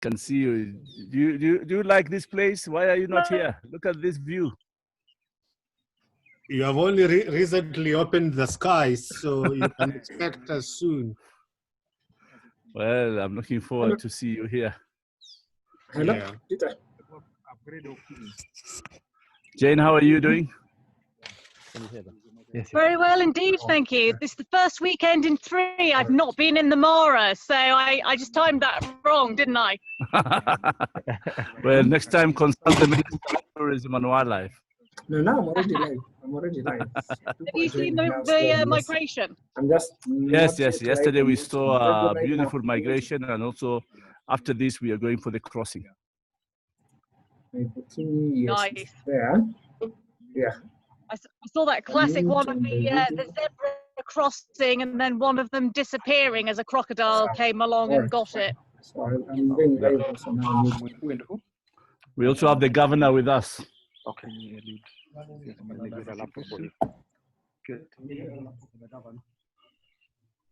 can see you. Do you like this place? Why are you not here? Look at this view. You have only recently opened the skies, so you can expect us soon. Well, I'm looking forward to see you here. Hello, Yeah. Peter. Jane, how are you doing? Very well indeed, thank you. This is the first weekend in 3 I've not been in the Mara, so I just timed that wrong, didn't I? Well, next time consult the Minister of Tourism and Wildlife. No, I'm already live. I'm already live. Have you seen the migration? I'm just Yes. Yesterday we saw a beautiful migration, and also after this we are going for the crossing. Nice. There. Yeah. I saw that classic one of the zebra crossing and then one of them disappearing as a crocodile came along and got it. So I'm going live also now. We also have the governor with us. Okay.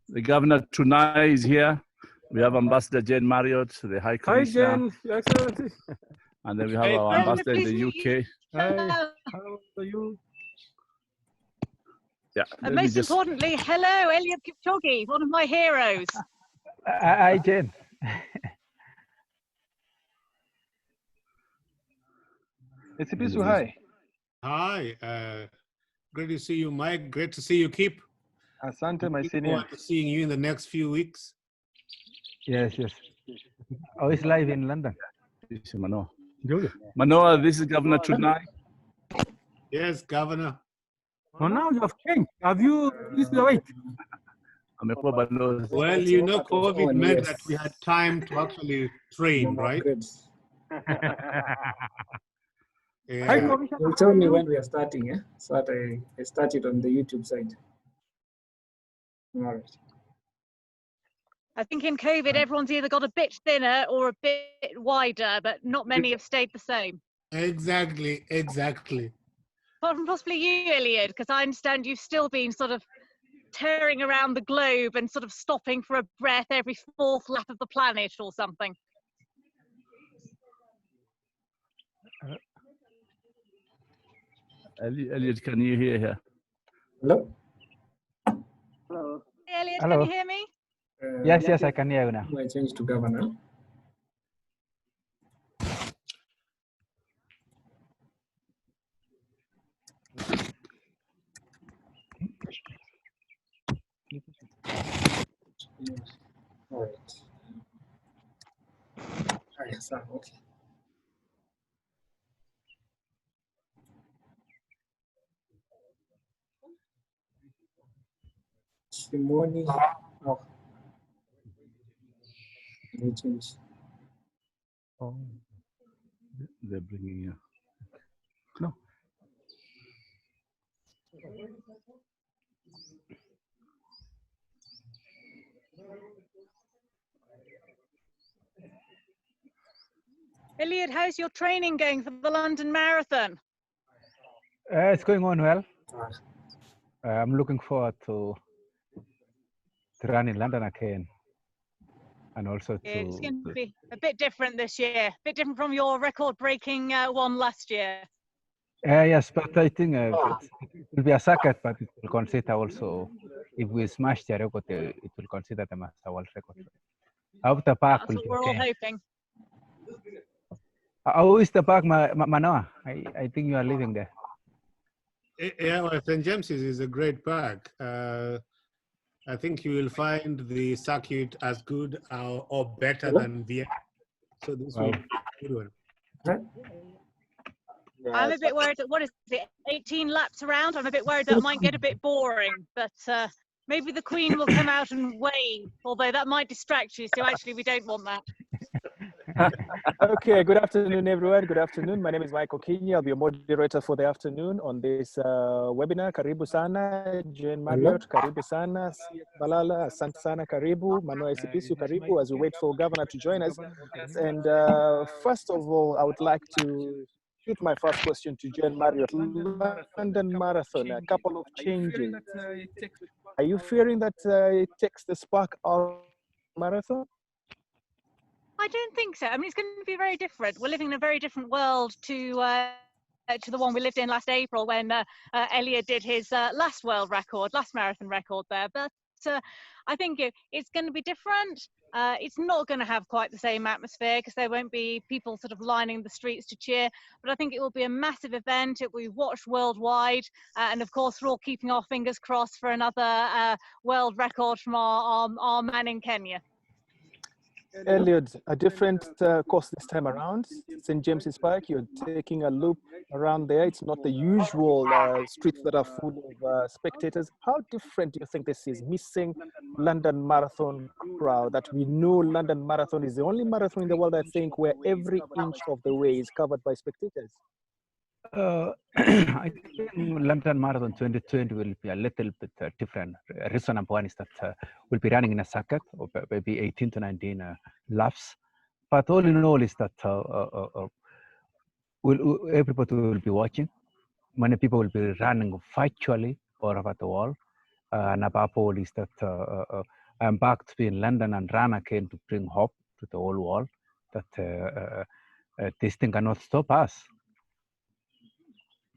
The governor Tunai is here. We have Ambassador Jane Marriott, the High Commissioner. Hi, Jane, Your Excellency. And then we have our ambassador in the UK. Hi, how are you? Yeah. And most importantly, hello, Eliud Kipchoge, one of my heroes. Hi, Jane. Esipisu, hi. Hi. Great to see you, Mike. Great to see you, Kip. Asante, my Looking senior. forward to seeing you in the next few weeks. Yes. Oh, it's live in London. This is Manoah. Manoah, this is Governor Tunai. Yes, Governor. Oh, now you have changed. Have you used the weight? Well, you know, COVID meant that we had time to actually train, right? Yeah. You'll tell me when we are starting, eh? So that I started on the YouTube side. All right. I think in COVID, everyone's either got a bit thinner or a bit wider, but not many have stayed the same. Exactly. Apart from possibly you, Eliud, because I understand you've still been sort of tearing around the globe and sort of stopping for a breath every 4th lap of the planet or something. Eliud, can you hear her? Hello? Hello. Hey, Eliud, Hello. can you hear me? Yes, I can hear you now. I changed to governor. All right. Yes, okay. Simone. Oh. They changed. Oh, they're bringing you. No. Eliud, how's your training going for the London Marathon? It's going on well. I'm looking forward to run in London again. And also to... It's going to be a bit different this year, a bit different from your record-breaking one last year. Yes, but I think it will be a circuit, but it will consider also, if we smash the record, it will consider them as a world record. I hope the park That's will what we're all hoping. How is the park, Manoah? I think you are living there. Yeah, well, St. James's is a great park. I think you will find the circuit as good or better than Vienna. So this will be a good one. I'm a bit worried that, what is it, 18 laps around? I'm a bit worried that it might get a bit boring, but maybe the Queen will come out and wave, although that might distract you, so actually we don't want that. Okay, good afternoon, everyone. Good afternoon. My name is Michael Kenya. I'll be a moderator for the afternoon on this webinar. Karibu sana, Jane Marriott. Karibu sana, Balala. Asante sana, karibu. Manoah Esipisu, karibu, as we wait for Governor to join us. And first of all, I would like to shoot my first question to Jane Marriott. London Marathon, a couple of changes. Are you fearing that it takes the spark out of marathon? I don't think so. I mean, it's going to be very different. We're living in a very different world to the one we lived in last April when Eliud did his last marathon record there. But I think it's going to be different. It's not going to have quite the same atmosphere because there won't be people sort of lining the streets to cheer. But I think it will be a massive event. It will be watched worldwide. And of course, we're all keeping our fingers crossed for another world record from our man in Kenya. Eliud, a different course this time around. St. James's Park, you're taking a loop around there. It's not the usual streets that are full of spectators. How different do you think this is? Missing London Marathon crowd, that we know London Marathon is the only marathon in the world, I think, where every inch of the way is covered by spectators. I think London Marathon 2020 will be a little bit different. Reason number one is that we'll be running in a circuit of maybe 18 to 19 laps. But all in all is that everybody will be watching. Many people will be running virtually all over the world. And above all is that I'm back to be in London and run again to bring hope to the whole world that this thing cannot stop us.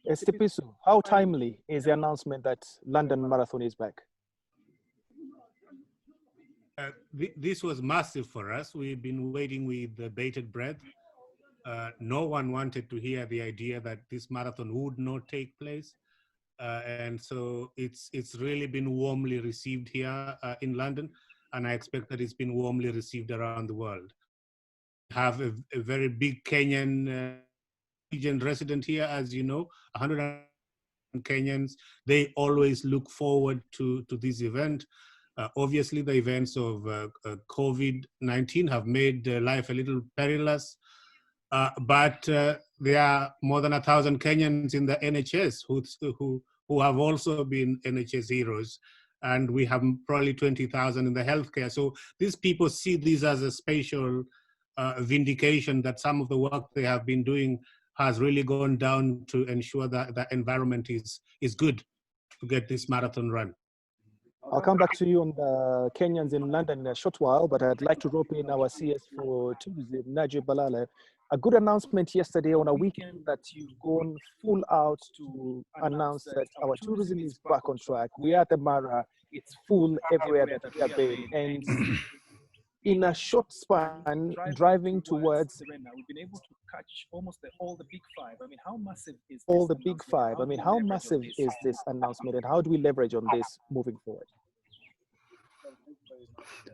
Esipisu, how timely is the announcement that London Marathon is back? This was massive for us. We've been waiting with bated breath. No one wanted to hear the idea that this marathon would not take place. And so it's really been warmly received here in London. And I expect that it's been warmly received around the world. We have a very big Kenyan region resident here, as you know, 100 Kenyans. They always look forward to this event. Obviously, the events of COVID-19 have made life a little perilous, but there are more than 1,000 Kenyans in the NHS who have also been NHS heroes, and we have probably 20,000 in the healthcare. So these people see this as a special vindication that some of the work they have been doing has really gone down to ensure that the environment is good to get this marathon run. I'll come back to you on the Kenyans in London in a short while, but I'd like to rope in our CS for tourism, Najib Balala. A good announcement yesterday on a weekend that you've gone full out to announce that our tourism is back on track. We are at the Mara, it's full everywhere that we have been. And in a short span, driving towards Serena, we've been able to catch almost all the big five. I mean, how massive is all the big five? I mean, how massive is this announcement, and how do we leverage on this moving forward?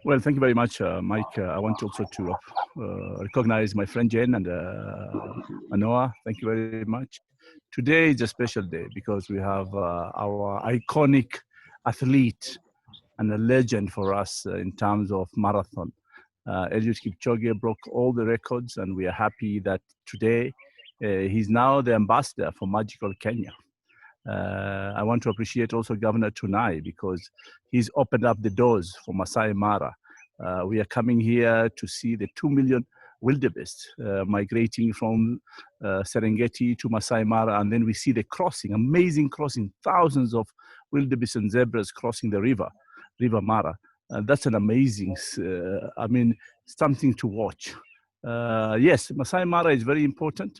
Well, thank you very much, Mike. I want also to recognize my friend Jen and Manoah. Thank you very much. Today is a special day because we have our iconic athlete and a legend for us in terms of marathon. Eliud Kipchoge broke all the records, and we are happy that today he's now the ambassador for Magical Kenya. I want to appreciate also Governor Tunai because he's opened up the doors for Maasai Mara. We are coming here to see the 2 million wildebeest migrating from Serengeti to Maasai Mara, and then we see the crossing, amazing crossing, thousands of wildebeest and zebras crossing the River Mara. That's an amazing, something to watch. Yes, Maasai Mara is very important.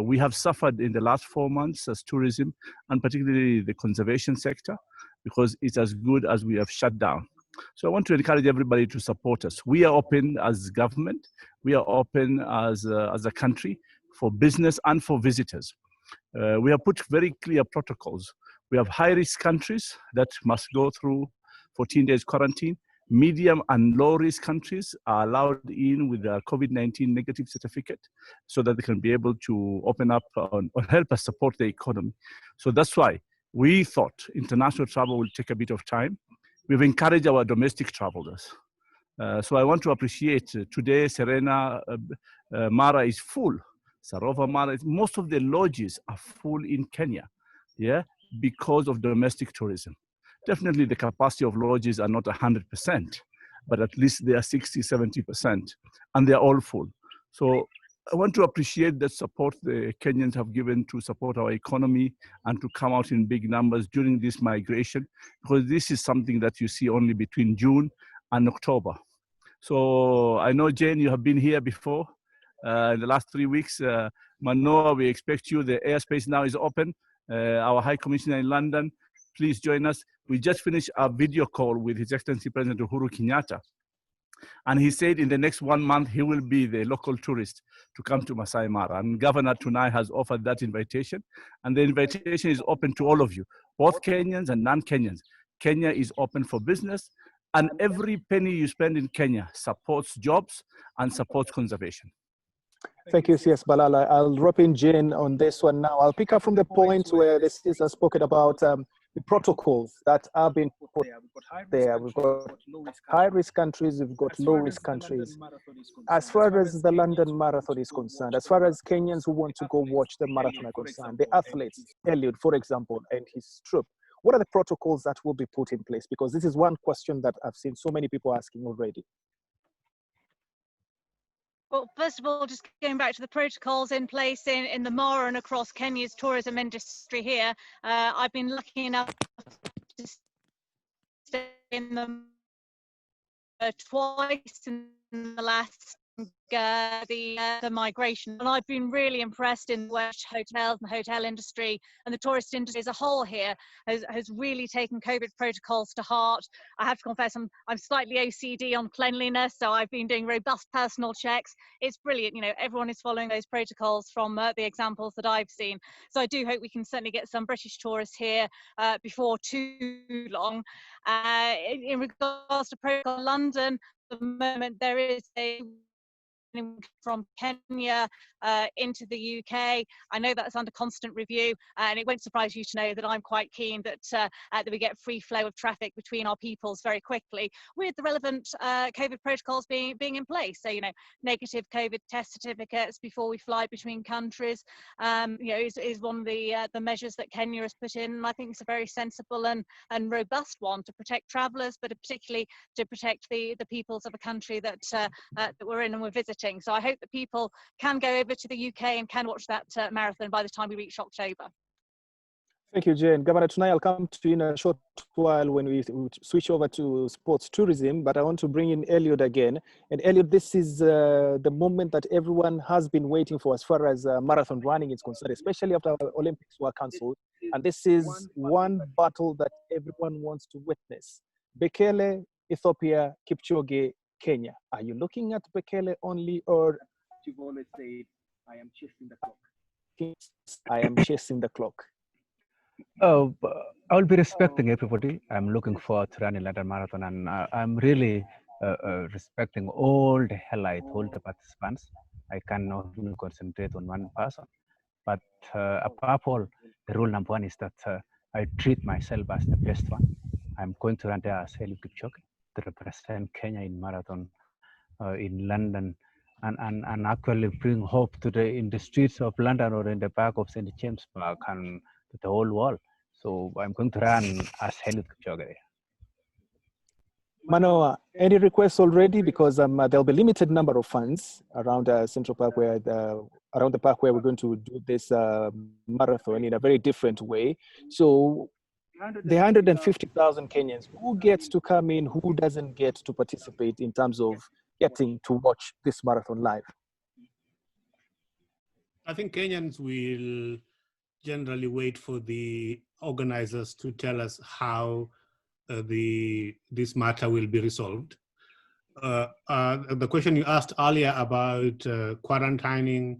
We have suffered in the last 4 months as tourism, and particularly the conservation sector, because it's as good as we have shut down. So I want to encourage everybody to support us. We are open as government. We are open as a country for business and for visitors. We have put very clear protocols. We have high-risk countries that must go through 14 days quarantine. Medium and low-risk countries are allowed in with a COVID-19 negative certificate so that they can be able to open up or help us support the economy. So that's why we thought international travel will take a bit of time. We've encouraged our domestic travelers. So I want to appreciate today Serena Mara is full. Sarova Mara, most of the lodges are full in Kenya, yeah, because of domestic tourism. Definitely the capacity of lodges are not 100%, but at least they are 60, 70%, and they're all full. So I want to appreciate the support the Kenyans have given to support our economy and to come out in big numbers during this migration, because this is something that you see only between June and October. So I know, Jane, you have been here before in the last 3 weeks. Manoah, we expect you. The airspace now is open. Our High Commissioner in London, please join us. We just finished a video call with His Excellency President Uhuru Kenyatta. And he said in the next 1 month, he will be the local tourist to come to Maasai Mara. And Governor Tunai has offered that invitation. And the invitation is open to all of you, both Kenyans and non-Kenyans. Kenya is open for business. And every penny you spend in Kenya supports jobs and supports conservation. Thank you, CS Balala. I'll drop in Jane on this one now. I'll pick up from the point where the CS has spoken about the protocols that have been put there. We've got high-risk countries, we've got low-risk countries. As far as the London Marathon is concerned, as far as Kenyans who want to go watch the marathon are concerned, the athletes, Eliud, for example, and his troop, what are the protocols that will be put in place? Because this is one question that I've seen so many people asking already. Well, first of all, just going back to the protocols in place in the Mara and across Kenya's tourism industry here, I've been lucky enough to stay in them twice in the last the migration, and I've been really impressed in the hotels and the hotel industry and the tourist industry as a whole here has really taken COVID protocols to heart. I have to confess I'm slightly OCD on cleanliness, so I've been doing robust personal checks. It's brilliant, you know, everyone is following those protocols from the examples that I've seen. So I do hope we can certainly get some British tourists here before too long. In regards to protocol London, at the moment there is a from Kenya into the UK. I know that's under constant review, and it won't surprise you to know that I'm quite keen that that we get free flow of traffic between our peoples very quickly, with the relevant COVID protocols being in place. So, you know, negative COVID test certificates before we fly between countries, you know, is one of the measures that Kenya has put in. And I think it's a very sensible and robust one to protect travellers, but particularly to protect the peoples of a country that that we're in and we're visiting. So I hope that people can go over to the UK and can watch that marathon by the time we reach October. Thank you, Jane. Governor, tonight I'll come to you in a short while when we switch over to sports tourism, but I want to bring in Eliud again. And Eliud, this is the moment that everyone has been waiting for as far as marathon running is concerned, especially after the Olympics were cancelled. And this is one battle that everyone wants to witness. Bekele, Ethiopia, Kipchoge, Kenya. Are you looking at Bekele only, or you've always said, I am chasing the clock? I am chasing the clock. Oh, I'll be respecting everybody. I'm looking forward to running London Marathon, and I'm really respecting all the highlights, all the participants. I cannot even concentrate on one person. But above all, the rule number one is that I treat myself as the best one. I'm going to run there as Eliud Kipchoge to represent Kenya in marathon in London, and actually bring hope to in the streets of London or in the back of St. James Park and to the whole world. So I'm going to run as Eliud Kipchoge. Manoah, any requests already? Because there'll be limited number of fans around Central Park, where around the park where we're going to do this marathon in a very different way. So the 150,000 Kenyans, who gets to come in, who doesn't get to participate in terms of getting to watch this marathon live? I think Kenyans will generally wait for the organizers to tell us how this matter will be resolved. The question you asked earlier about quarantining,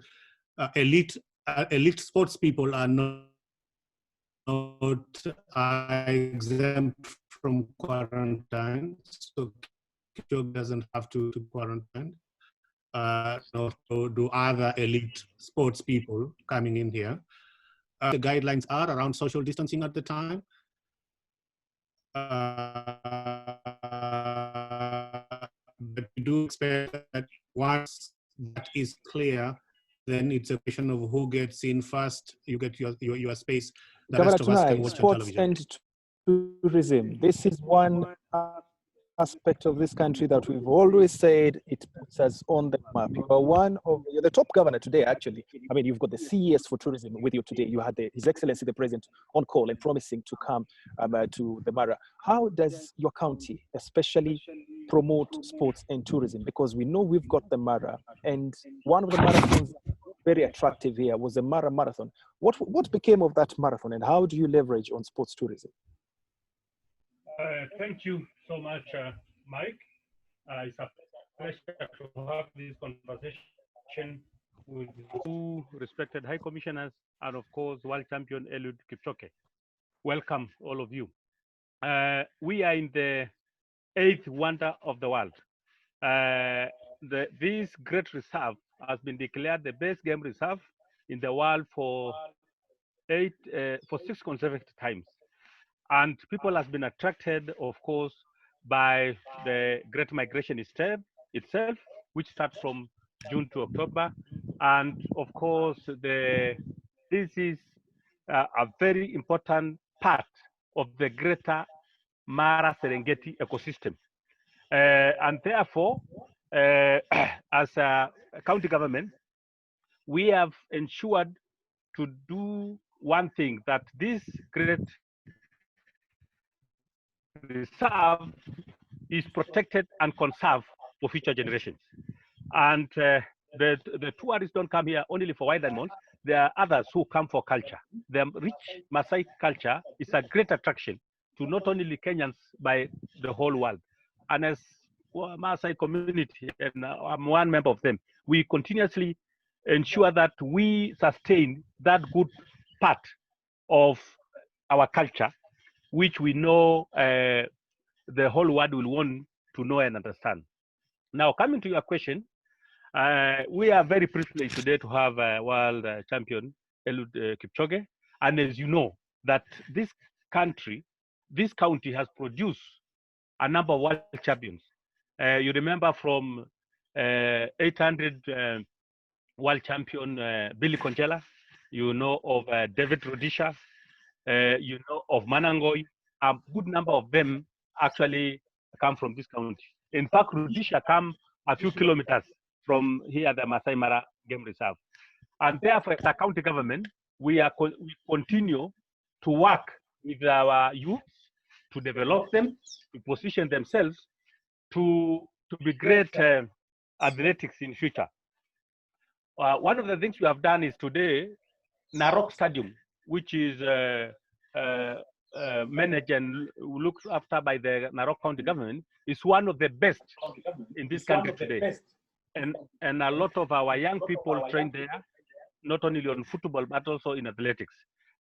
elite sports people are not exempt from quarantine, so Kipchoge doesn't have to quarantine. Nor do other elite sports people coming in here. The guidelines are around social distancing at the time. But we do expect that once that is clear, then it's a question of who gets in first. You get your space. The rest of us can watch on television. Sports and tourism. This is one aspect of this country that we've always said it puts us on the map. You're the top governor today, actually. I mean, you've got the CES for tourism with you today. You had His Excellency the President on call and promising to come to the Mara. How does your county especially promote sports and tourism? Because we know we've got the Mara, and one of the marathons very attractive here was the Mara Marathon. What became of that marathon, and how do you leverage on sports tourism? Thank you so much, Mike. It's a pleasure to have this conversation with two respected high commissioners and, of course, world champion Eliud Kipchoge. Welcome, all of you. We are in the 8th wonder of the world. This great reserve has been declared the best game reserve in the world for 6 consecutive times. And people have been attracted, of course, by the Great Migration itself, which starts from June to October. And of course, this is a very important part of the greater Mara Serengeti ecosystem. And therefore, as a county government, we have ensured to do one thing, that this great reserve is protected and conserved for future generations. And the tourists don't come here only for wild animals. There are others who come for culture. The rich Maasai culture is a great attraction to not only Kenyans, but the whole world. And as Maasai community, and I'm one member of them, we continuously ensure that we sustain that good part of our culture, which we know the whole world will want to know and understand. Now, coming to your question, we are very privileged today to have world champion Eliud Kipchoge. And as you know, that this county has produced a number of world champions. You remember from 800 world champion Billy Congela, you know of David Rudisha, you know of Manangoi. A good number of them actually come from this county. In fact, Rudisha come a few kilometers from here, the Maasai Mara Game Reserve. And therefore, as a county government, we continue to work with our youth to develop them, to position themselves to be great athletics in future. One of the things we have done is today, Narok Stadium, which is managed and looked after by the Narok County government, is one of the best in this country today. And a lot of our young people train there, not only on football, but also in athletics.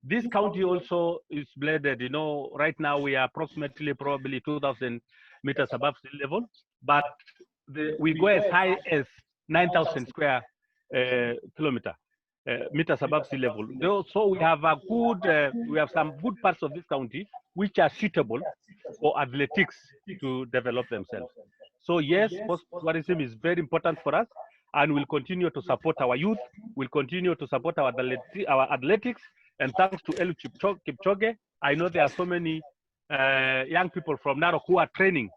This county also is blended. You know, right now we are approximately probably 2,000 meters above sea level, but we go as high as 9,000 square meters above sea level. So we have a good, we have some good parts of this county which are suitable for athletics to develop themselves. So yes, sports tourism is very important for us, and we'll continue to support our youth. We'll continue to support our athletics. And thanks to Eliud Kipchoge, I know there are so many young people from Narok who are training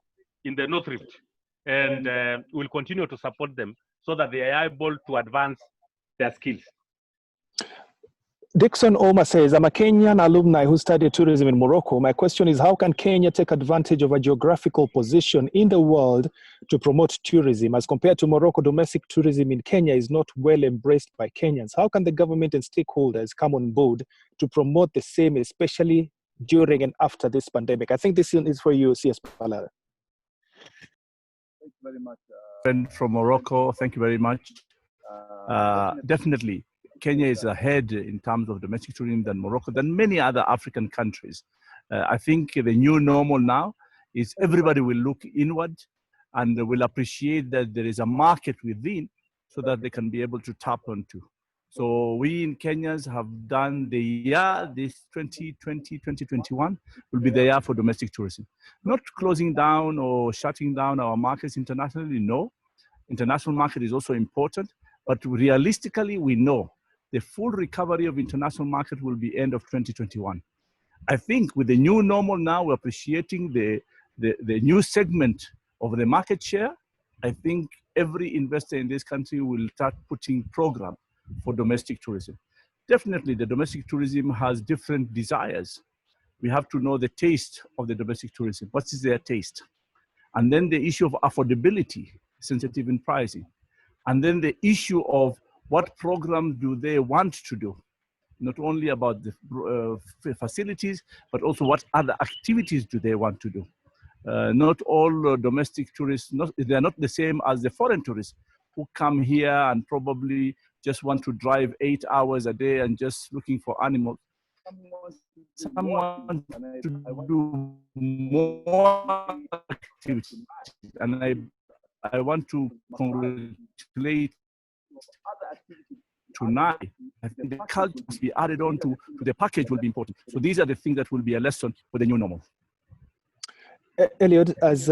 in the North Rift, and we'll continue to support them so that they are able to advance their skills. Dixon Oma says, I'm a Kenyan alumni who studied tourism in Morocco. My question is, how can Kenya take advantage of a geographical position in the world to promote tourism? As compared to Morocco, domestic tourism in Kenya is not well embraced by Kenyans. How can the government and stakeholders come on board to promote the same, especially during and after this pandemic? I think this is for you, CS Balala. Thank you very much. Friend from Morocco, thank you very much. Definitely. Kenya is ahead in terms of domestic tourism than Morocco, than many other African countries. I think the new normal now is everybody will look inward and will appreciate that there is a market within so that they can be able to tap onto. So we in Kenya have done the year, this 2020, 2021 will be the year for domestic tourism. Not closing down or shutting down our markets internationally, no. International market is also important, but realistically we know the full recovery of international market will be end of 2021. I think with the new normal now, we're appreciating the the new segment of the market share, I think every investor in this country will start putting program for domestic tourism. Definitely the domestic tourism has different desires. We have to know the taste of the domestic tourism. What is their taste? And then the issue of affordability, sensitive in pricing. And then the issue of what program do they want to do? Not only about the facilities, but also what other activities do they want to do? Not all domestic tourists, they're not the same as the foreign tourists who come here and probably just want to drive 8 hours a day and just looking for animals. Someone to do more activities. And I want to congratulate tonight. I think the culture must be added on to the package will be important. So these are the things that will be a lesson for the new normal. Eliud, as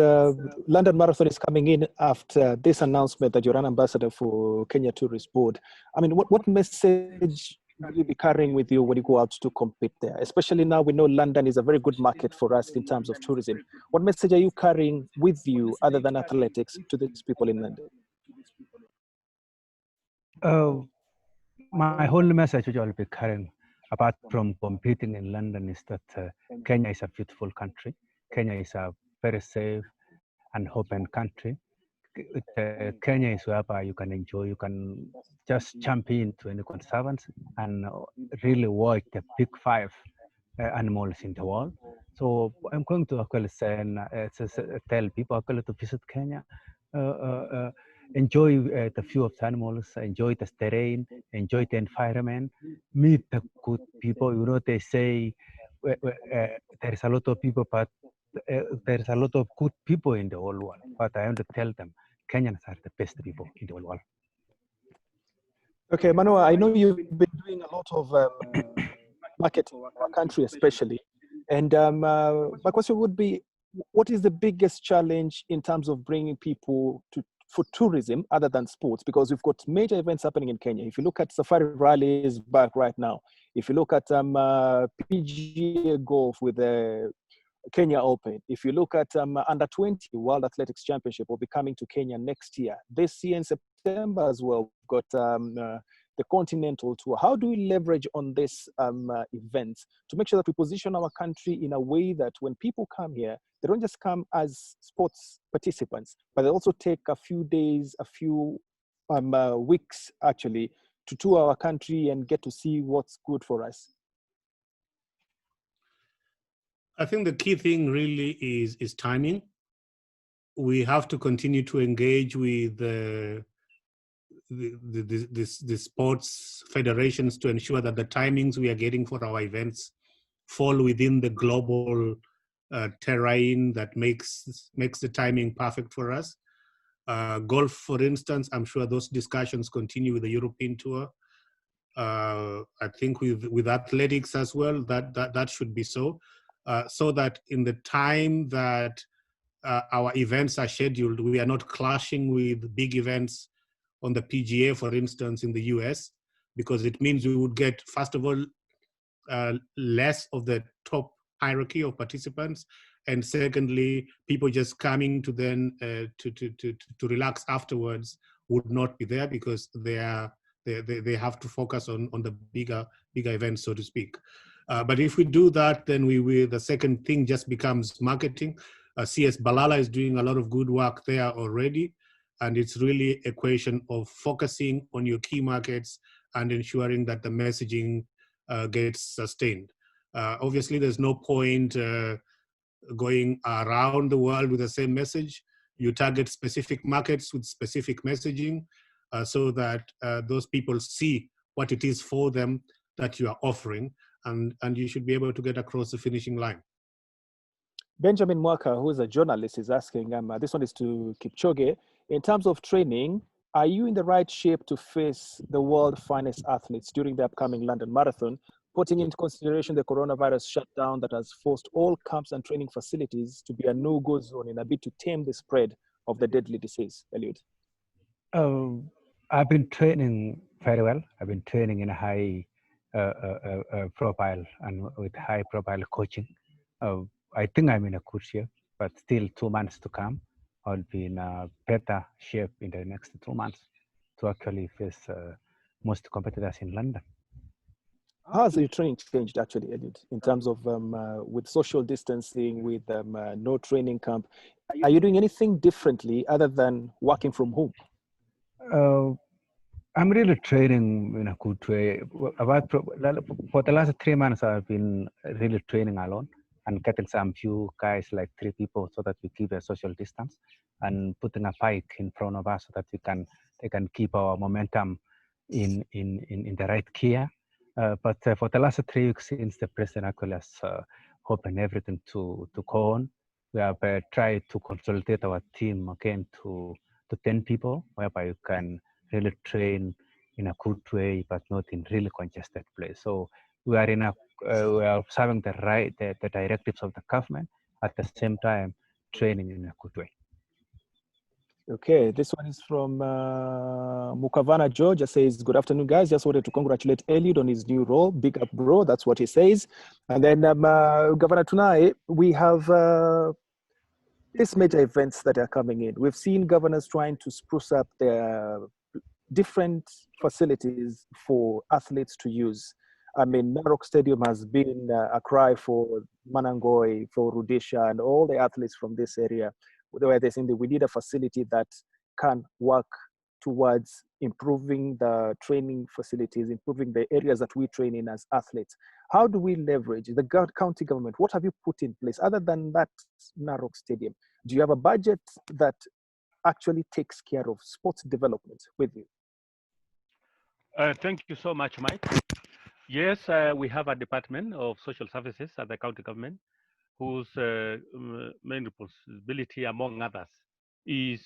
London Marathon is coming in after this announcement that you're an ambassador for Kenya Tourist Board, I mean, what message will you be carrying with you when you go out to compete there? Especially now we know London is a very good market for us in terms of tourism. What message are you carrying with you other than athletics to these people in London? My whole message which I'll be carrying, apart from competing in London, is that Kenya is a beautiful country. Kenya is a very safe and open country. Kenya is whereby you can enjoy, you can just jump into any conservancy and really watch the big five animals in the world. So I'm going to actually say and tell people actually to visit Kenya, enjoy the view of the animals, enjoy the terrain, enjoy the environment, meet the good people. You know, they say there is a lot of people, but there is a lot of good people in the whole world. But I want to tell them, Kenyans are the best people in the whole world. Okay, Manoah, I know you've been doing a lot of marketing in our country, especially. And my question would be, what is the biggest challenge in terms of bringing people for tourism other than sports? Because we've got major events happening in Kenya. If you look at Sapphire Rally is back right now. If you look at PGA Golf with the Kenya Open. If you look at Under 20 World Athletics Championship will be coming to Kenya next year. This year in September as well, we've got the Continental Tour. How do we leverage on this events to make sure that we position our country in a way that when people come here, they don't just come as sports participants, but they also take a few days, a few weeks actually to tour our country and get to see what's good for us? I think the key thing really is timing. We have to continue to engage with the sports federations to ensure that the timings we are getting for our events fall within the global terrain that makes the timing perfect for us. Golf, for instance, I'm sure those discussions continue with the European tour. I think with athletics as well, that should be so. So that in the time that our events are scheduled, we are not clashing with big events on the PGA, for instance, in the US, because it means we would get, first of all, less of the top hierarchy of participants, and secondly, people just coming to then to relax afterwards would not be there because they have to focus on the bigger events, so to speak. But if we do that, then the second thing just becomes marketing. CS Balala is doing a lot of good work there already. And it's really a question of focusing on your key markets and ensuring that the messaging gets sustained. Obviously, there's no point going around the world with the same message. You target specific markets with specific messaging so that those people see what it is for them that you are offering, and you should be able to get across the finishing line. Benjamin Mwaka, who is a journalist, is asking, this one is to Kipchoge. In terms of training, are you in the right shape to face the world finest athletes during the upcoming London Marathon, putting into consideration the coronavirus shutdown that has forced all camps and training facilities to be a no-go zone in a bid to tame the spread of the deadly disease? Eliud? I've been training very well. I've been training in a high profile and with high profile coaching. I think I'm in a good shape. but still 2 months to come. I'll be in a better shape in the next 2 months to actually face most competitors in London. How has your training changed actually, Eliud, in terms of with social distancing, with no training camp? Are you doing anything differently other than working from home? I'm really training in a good way. For the last 3 months, I've been really training alone and getting some few guys, like 3 people, so that we keep a social distance, and putting a bike in front of us so that they can keep our momentum in the right gear. But for the last 3 weeks, since the president actually has opened everything to go on, we have tried to consolidate our team again to 10 people, whereby you can really train in a good way, but not in really congested place. So we are we are observing the directives of the government, at the same time training in a good way. Okay, this one is from Mukavana Georgia. Says, good afternoon, guys. Just wanted to congratulate Eliud on his new role. Big up, bro. That's what he says. And then Governor Tunai, we have these major events that are coming in. We've seen governors trying to spruce up their different facilities for athletes to use. I mean, Narok Stadium has been a cry for Manangoi, for Rudisha, and all the athletes from this area, where they're saying that we need a facility that can work towards improving the training facilities, improving the areas that we train in as athletes. How do we leverage the county government? What have you put in place other than that Narok Stadium? Do you have a budget that actually takes care of sports development with you? Thank you so much, Mike. Yes, we have a Department of Social Services at the county government, whose main responsibility, among others, is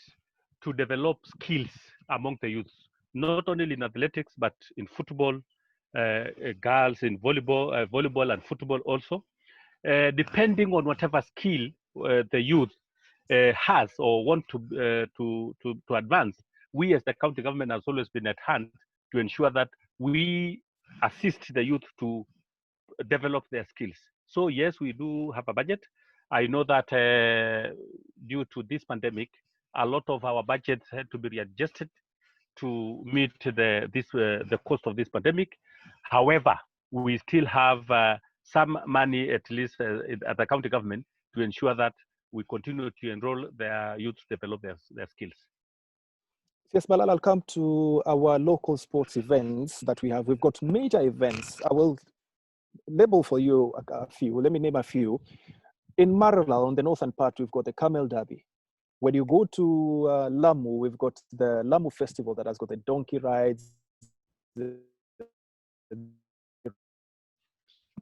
to develop skills among the youth, not only in athletics, but in football, girls in volleyball and football also. Depending on whatever skill the youth has or want to advance, we as the county government has always been at hand to ensure that we assist the youth to develop their skills. So yes, we do have a budget. I know that due to this pandemic, a lot of our budgets had to be readjusted to meet the cost of this pandemic. However, we still have some money, at least at the county government, to ensure that we continue to enroll their youth to develop their skills. Yes, Balala, I'll come to our local sports events that we have. We've got major events. I will label for you a few. Let me name a few. In Marala, on the northern part, we've got the Camel Derby. When you go to Lamu, we've got the Lamu Festival that has got the donkey rides.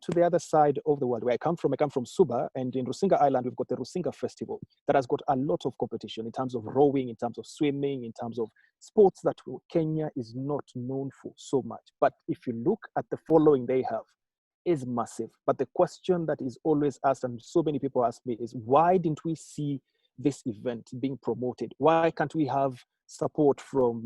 To the other side of the world, where I come from Suba, and in Rusinga Island, we've got the Rusinga Festival that has got a lot of competition in terms of rowing, in terms of swimming, in terms of sports that Kenya is not known for so much. But if you look at the following they have, is massive. But the question that is always asked, and so many people ask me, is why didn't we see this event being promoted? Why can't we have support from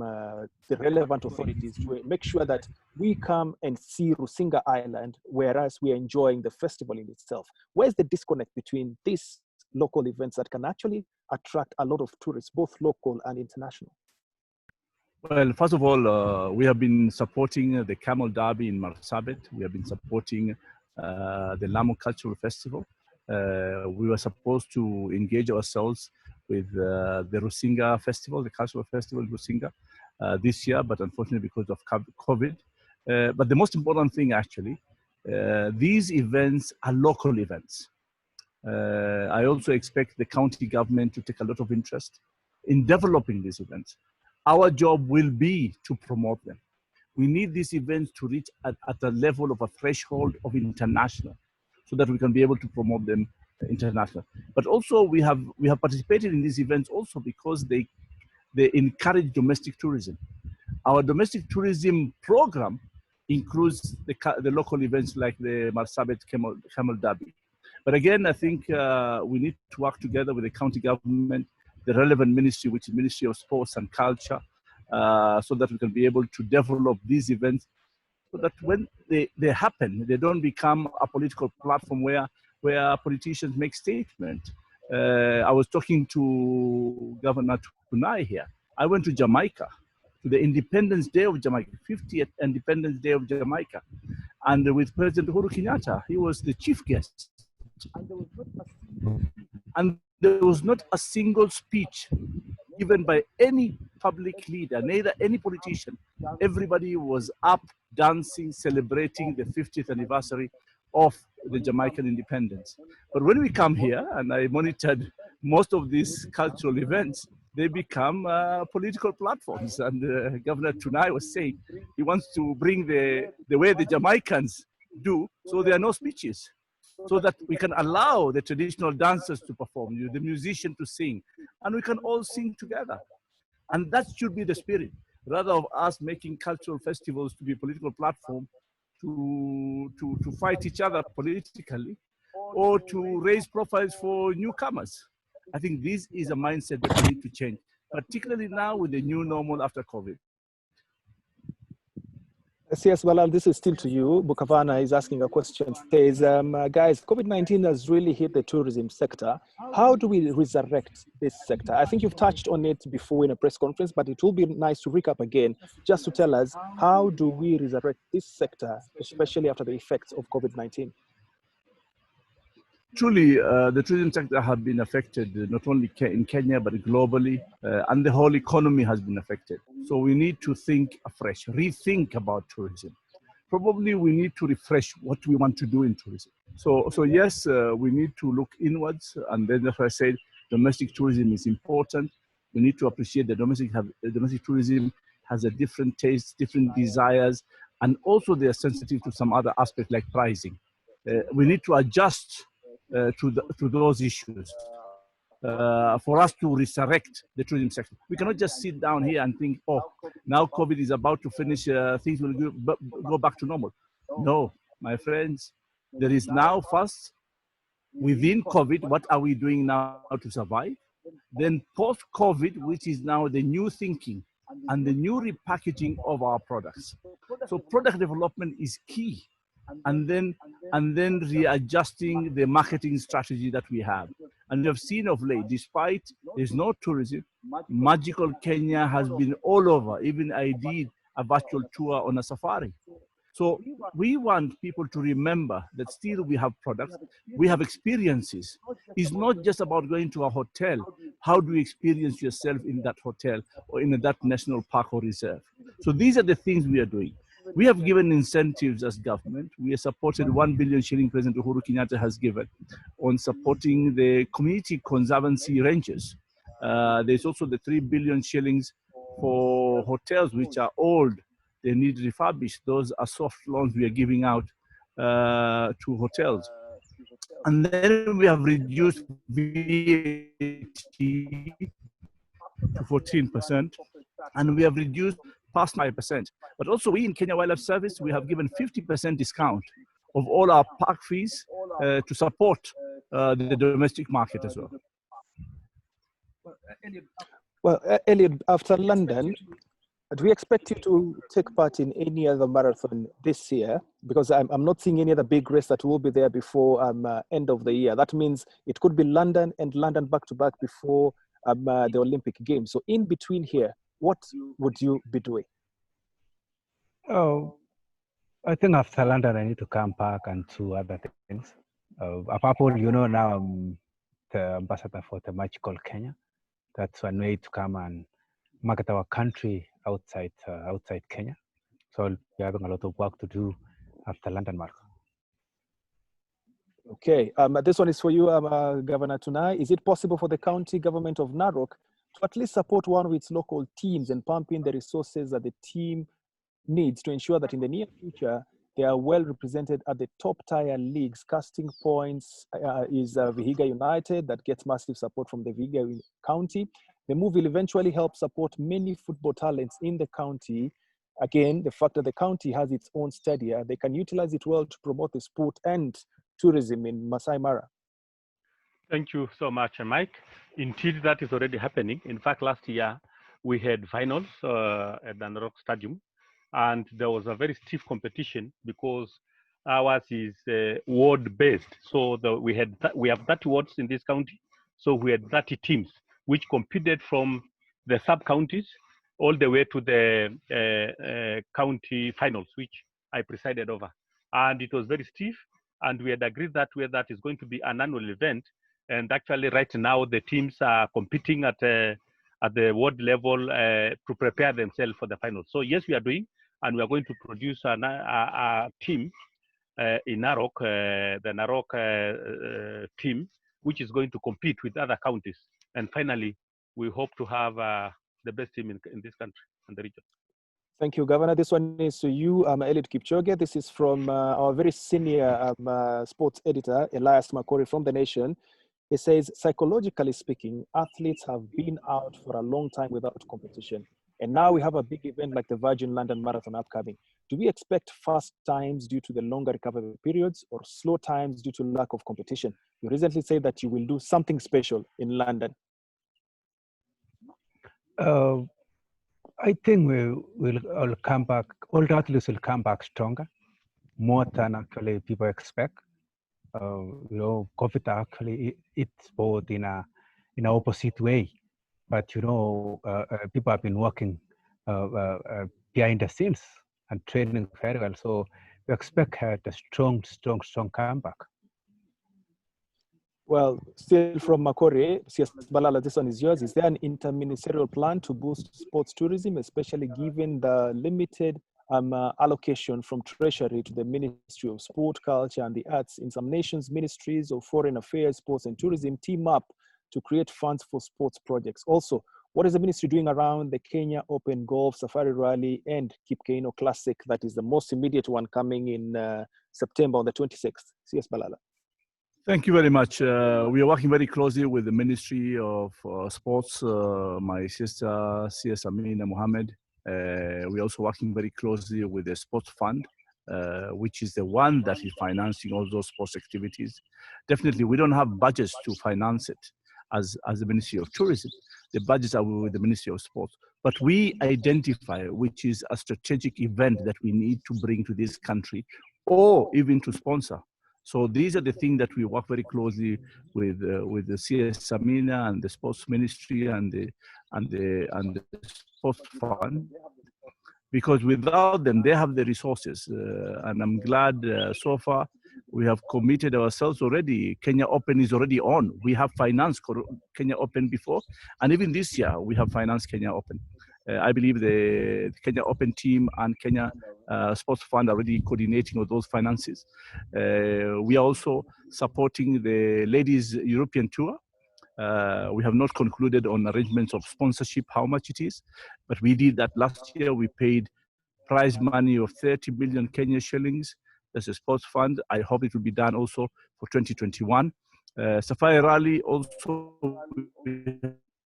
the relevant authorities to make sure that we come and see Rusinga Island, whereas we are enjoying the festival in itself? Where's the disconnect between these local events that can actually attract a lot of tourists, both local and international? Well, first of all, we have been supporting the Camel Derby in Marsabit. We have been supporting the Lamu Cultural Festival. We were supposed to engage ourselves with the Rusinga Festival, the Cultural Festival in Rusinga this year, but unfortunately because of COVID. But the most important thing actually, these events are local events. I also expect the county government to take a lot of interest in developing these events. Our job will be to promote them. We need these events to reach at a level of a threshold of international, so that we can be able to promote them international. But also we have participated in these events also because they encourage domestic tourism. Our domestic tourism program includes the local events like the Marsabit Camel Derby. But again, I think we need to work together with the county government, the relevant ministry, which is Ministry of Sports and Culture, so that we can be able to develop these events, so that when they happen, they don't become a political platform where politicians make statements. I was talking to Governor Tunai here. I went to Jamaica, to the Independence Day of Jamaica, 50th Independence Day of Jamaica. And with President Uhuru Kenyatta, he was the chief guest. And there was not a single speech given by any public leader, neither any politician. Everybody was up, dancing, celebrating the 50th anniversary of the Jamaican independence. But when we come here, and I monitored most of these cultural events, they become political platforms. And Governor Tunai was saying he wants to bring the way the Jamaicans do, so there are no speeches, so that we can allow the traditional dancers to perform, the musician to sing, and we can all sing together. And that should be the spirit, rather of us making cultural festivals to be a political platform to fight each other politically, or to raise profiles for newcomers. I think this is a mindset that we need to change, particularly now with the new normal after COVID. Yes, Balala, this is still to you. Bukavana is asking a question. Says, guys, COVID-19 has really hit the tourism sector. How do we resurrect this sector? I think you've touched on it before in a press conference, but it will be nice to recap again, just to tell us, how do we resurrect this sector, especially after the effects of COVID-19? Truly, the tourism sector has been affected, not only in Kenya, but globally, and the whole economy has been affected. So we need to think afresh, rethink about tourism. Probably we need to refresh what we want to do in tourism. So yes, we need to look inwards, and then as I said, domestic tourism is important. We need to appreciate that domestic tourism has a different taste, different desires, and also they are sensitive to some other aspects like pricing. We need to adjust to those issues for us to resurrect the tourism sector. We cannot just sit down here and think, oh, now COVID is about to finish, things will go back to normal. No, my friends, there is now first, within COVID, what are we doing now to survive? Then post-COVID, which is now the new thinking and the new repackaging of our products. So product development is key. And then readjusting the marketing strategy that we have. And we have seen of late, despite there's no tourism, Magical Kenya has been all over. Even I did a virtual tour on a safari. So we want people to remember that still we have products, we have experiences. It's not just about going to a hotel. How do you experience yourself in that hotel or in that national park or reserve? So these are the things we are doing. We have given incentives as government. We have supported 1 billion shilling President Uhuru Kenyatta has given on supporting the community conservancy ranges. There's also the 3 billion shillings for hotels which are old. They need refurbished. Those are soft loans we are giving out to hotels. And then we have reduced VAT to 14%, and we have reduced past 5%. But also we in Kenya Wildlife Service, we have given 50% discount of all our park fees to support the domestic market as well. Well, Eliud, after London, do we expect you to take part in any other marathon this year? Because I'm not seeing any other big race that will be there before end of the year. That means it could be London and London back-to-back before the Olympic Games. So in between here, what would you be doing? Oh, I think after London, I need to come back and do other things. Apart from, you know, now I'm the ambassador for the Magical Kenya. That's one way to come and market our country outside Kenya. So we're having a lot of work to do after London Marathon. Okay, this one is for you, Governor Tunai. Is it possible for the county government of Narok to at least support one of its local teams and pump in the resources that the team needs to ensure that in the near future, they are well represented at the top tier leagues? Casting Points is Vihiga United that gets massive support from the Vihiga County. The move will eventually help support many football talents in the county. Again, the fact that the county has its own stadia, they can utilize it well to promote the sport and tourism in Maasai Mara. Thank you so much, Mike. Indeed, that is already happening. In fact, last year, we had finals at the Narok Stadium, and there was a very stiff competition because ours is ward-based. So we have 30 wards in this county. So we had 30 teams which competed from the sub-counties all the way to the county finals, which I presided over. And it was very stiff, and we had agreed that that is going to be an annual event. And actually right now the teams are competing at the world level to prepare themselves for the finals. So yes, we are doing, and we are going to produce a team in Narok, the Narok team, which is going to compete with other counties. And finally, we hope to have the best team in this country and the region. Thank you, Governor. This one is to you, Eliud Kipchoge. This is from our very senior sports editor, Elias Makori from The Nation. He says, psychologically speaking, athletes have been out for a long time without competition. And now we have a big event like the Virgin London Marathon upcoming. Do we expect fast times due to the longer recovery periods or slow times due to lack of competition? You recently said that you will do something special in London. I think we'll come back, all the athletes will come back stronger, more than actually people expect. COVID actually it's both in an opposite way, but people have been working behind the scenes and training very well. So we expect a strong comeback. Well, still from Makore, CS Balala, this one is yours. Is there an interministerial plan to boost sports tourism, especially given the limited allocation from Treasury to the Ministry of Sport, Culture and the Arts? In some nations, ministries of foreign affairs, sports and tourism team up to create funds for sports projects. Also, what is the ministry doing around the Kenya Open Golf, Sapphire Rally and Kipchoge Classic? That is the most immediate one coming in September on the 26th. CS Balala. Thank you very much. We are working very closely with the Ministry of Sports, my sister, CS Amina Mohammed. We're also working very closely with the Sports Fund, which is the one that is financing all those sports activities. Definitely, we don't have budgets to finance it as the Ministry of Tourism. The budgets are with the Ministry of Sports. But we identify which is a strategic event that we need to bring to this country or even to sponsor. So these are the things that we work very closely with the CS Amina and the Sports Ministry and the Sports Fund, because without them, they have the resources. And I'm glad so far we have committed ourselves already. Kenya Open is already on. We have financed Kenya Open before, and even this year we have financed Kenya Open. I believe the Kenya Open team and Kenya Sports Fund are already coordinating with those finances. We are also supporting the Ladies European Tour. We have not concluded on arrangements of sponsorship, how much it is, but we did that last year. We paid prize money of 30 billion Kenya shillings. That's a sports fund. I hope it will be done also for 2021. Sapphire Rally also we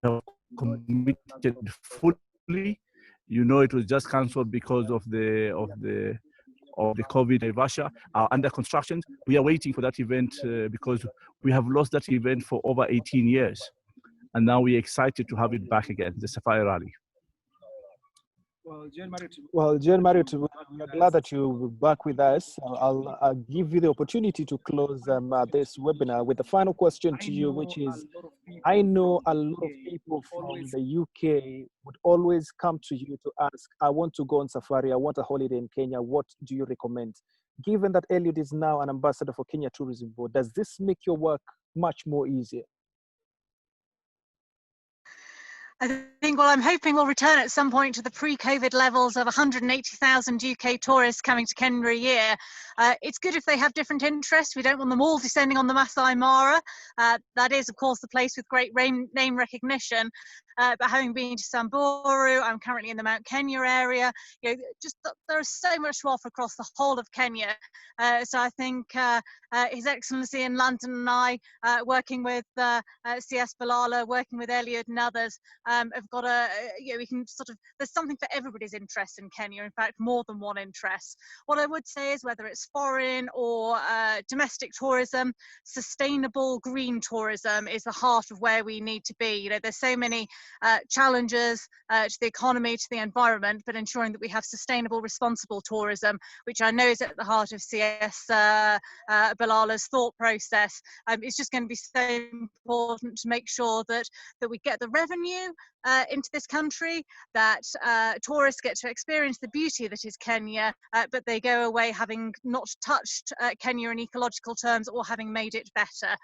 have committed fully. It was just cancelled because of the COVID in Russia are under construction. We are waiting for that event because we have lost that event for over 18 years. And now we're excited to have it back again, the Sapphire Rally. Well, Jane Marriott, we are glad that you're back with us. I'll give you the opportunity to close this webinar with the final question to you, which is, I know a lot of people from the UK would always come to you to ask, I want to go on safari, I want a holiday in Kenya, what do you recommend? Given that Eliud is now an ambassador for Kenya Tourism Board, does this make your work much more easier? I think, well, I'm hoping we'll return at some point to the pre-COVID levels of 180,000 UK tourists coming to Kenya a year. It's good if they have different interests. We don't want them all descending on the Maasai Mara. That is, of course, the place with great name recognition. But having been to Samburu, I'm currently in the Mount Kenya area. There's so much to offer across the whole of Kenya. So I think His Excellency in London and I, working with CS Balala, working with Eliud and others, have got a, we can sort of, there's something for everybody's interest in Kenya, in fact, more than one interest. What I would say is whether it's foreign or domestic tourism, sustainable green tourism is the heart of where we need to be. There's so many challenges to the economy, to the environment, but ensuring that we have sustainable, responsible tourism, which I know is at the heart of CS Balala's thought process, is just going to be so important to make sure that we get the revenue into this country, that tourists get to experience the beauty that is Kenya, but they go away having not touched Kenya in ecological terms or having made it better.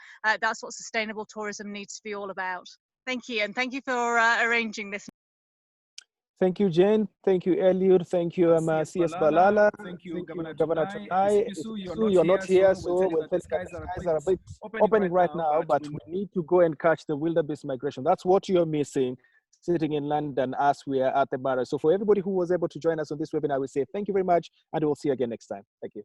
That's what sustainable tourism needs to be all about. Thank you, and thank you for arranging this. Thank you, Jane. Thank you, Eliud. Thank you, CS Balala. Thank you, Governor Tonai. Esipisu, You're not here, so we'll tell you that the skies are a bit opening right now, but we need to go and catch the wildebeest migration. That's what you're missing, sitting in London as we are at the bar. So for everybody who was able to join us on this webinar, we say thank you very much, and we'll see you again next time. Thank you.